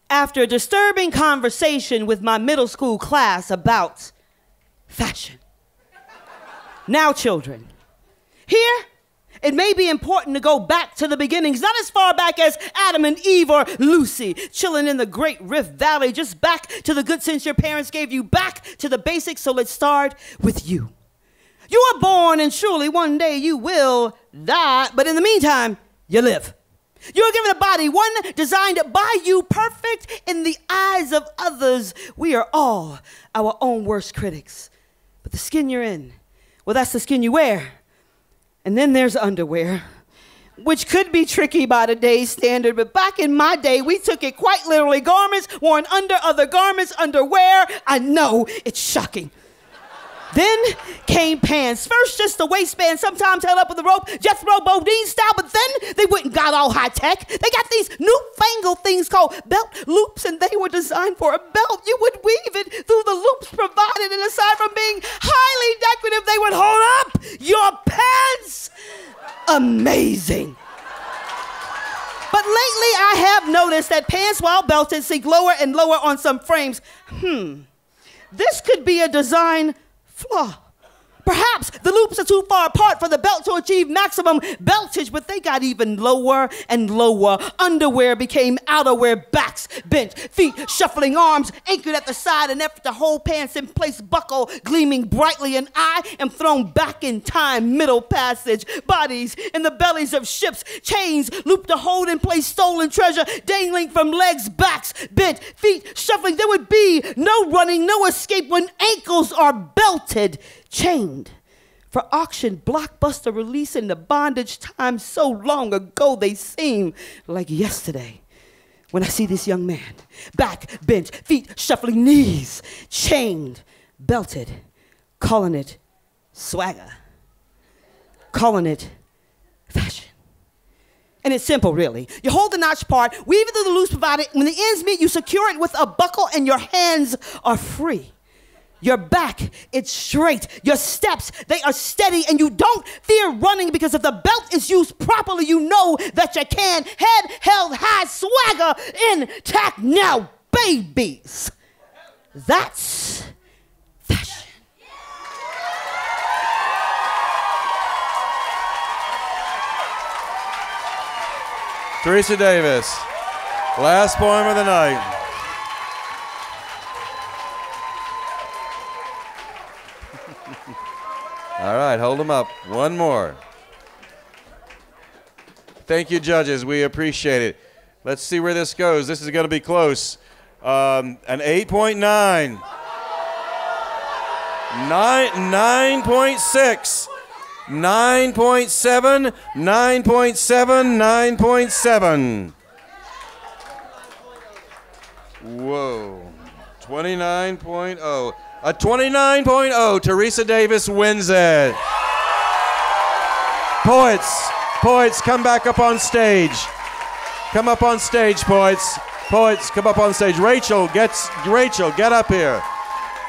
after a disturbing conversation with my middle school class about fashion. Now, children, here it may be important to go back to the beginnings, not as far back as Adam and Eve or Lucy, chilling in the Great Rift Valley, just back to the good sense your parents gave you, back to the basics. So let's start with you. You are born, and surely one day you will die, but in the meantime, you live. You are given a body, one designed by you, perfect in the eyes of others. We are all our own worst critics. But the skin you're in, well, that's the skin you wear. And then there's underwear, which could be tricky by today's standard, but back in my day, we took it quite literally. Garments worn under other garments, underwear. I know, it's shocking. Then came pants. First, just the waistband, sometimes held up with a rope, Jethro Bodine style, but then they went and got all high tech. They got these newfangled things called belt loops, and they were designed for a belt. You would weave it through the loops provided, and aside from being highly decorative, they would hold up your pants. Amazing. But lately, I have noticed that pants, while belted, sink lower and lower on some frames. This could be a design flaw. Perhaps the loops are too far apart for the belt to achieve maximum beltage, but they got even lower and lower. Underwear became outerwear, backs bent, feet shuffling, arms anchored at the side, an effort to hold pants in place, buckle gleaming brightly, and I am thrown back in time, middle passage, bodies in the bellies of ships, chains looped to hold in place, stolen treasure dangling from legs, backs bent, feet shuffling. There would be no running, no escape when ankles are belted, chained for auction, blockbuster release, in the bondage time so long ago they seem like yesterday. When I see this young man, back bent, feet shuffling, knees chained, belted, calling it swagger, calling it fashion. And it's simple, really. You hold the notch part, weave it through the loops provided. When the ends meet, you secure it with a buckle, and your hands are free. Your back, it's straight. Your steps, they are steady, and you don't fear running, because if the belt is used properly, you know that you can. Head held high, swagger intact. Now, babies, that's fashion. Theresa Davis, last poem of the night. All right, hold them up. One more. Thank you, judges. We appreciate it. Let's see where this goes. This is going to be close. An 8.9. 9.6. 9.7. 9.7. 9.7. Whoa. 29.0. A 29.0, Theresa Davis wins it. Poets, come back up on stage. Come up on stage, poets. Poets, come up on stage. Rachel, get up here.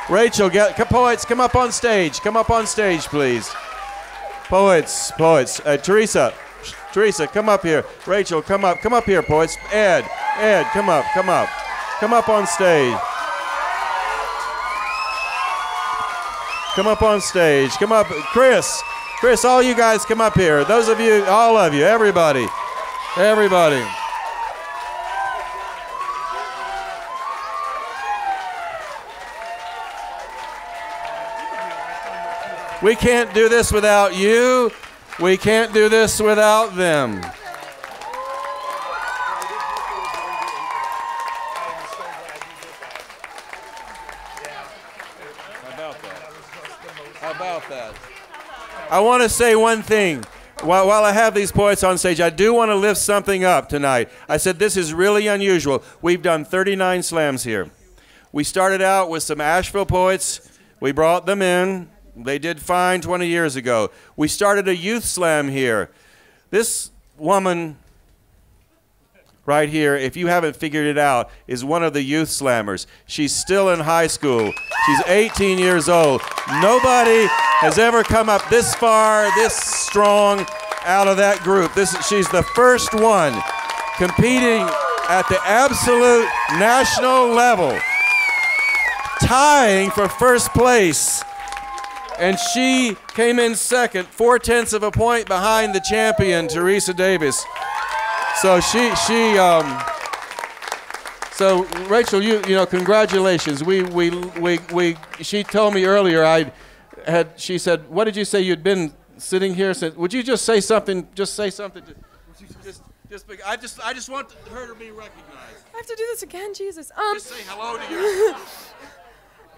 Rachel, poets, come up on stage. Come up on stage, please. Poets. Theresa, come up here. Rachel, come up here, poets. Ed, come up. Come up on stage. Come up on stage. Come up. Chris, all you guys come up here. Those of you, all of you, everybody. We can't do this without you. We can't do this without them. I want to say one thing. While I have these poets on stage, I do want to lift something up tonight. I said this is really unusual. We've done 39 slams here. We started out with some Asheville poets. We brought them in. They did fine 20 years ago. We started a youth slam here. This woman right here, if you haven't figured it out, is one of the youth slammers. She's still in high school. She's 18 years old. Nobody has ever come up this far, this strong out of that group. She's the first one competing at the absolute national level, tying for first place. And she came in second, 0.4 of a point behind the champion, Theresa Davis. So so Rachel, you know, congratulations. She told me earlier, she said, what did you say you'd been sitting here since? Would you just say something? Just say something. I just want her to be recognized. I have to do this again, Jesus. Just say hello to your.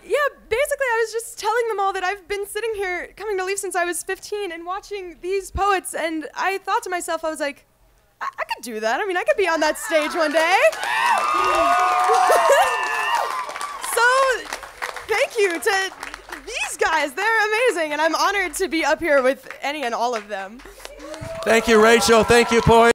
Yeah, basically I was just telling them all that I've been sitting here coming to Leaf since I was 15 and watching these poets, and I thought to myself, I was like, I could do that. I mean, I could be on that stage one day. So, thank you to these guys. They're amazing, and I'm honored to be up here with any and all of them. Thank you, Rachel. Thank you, poets.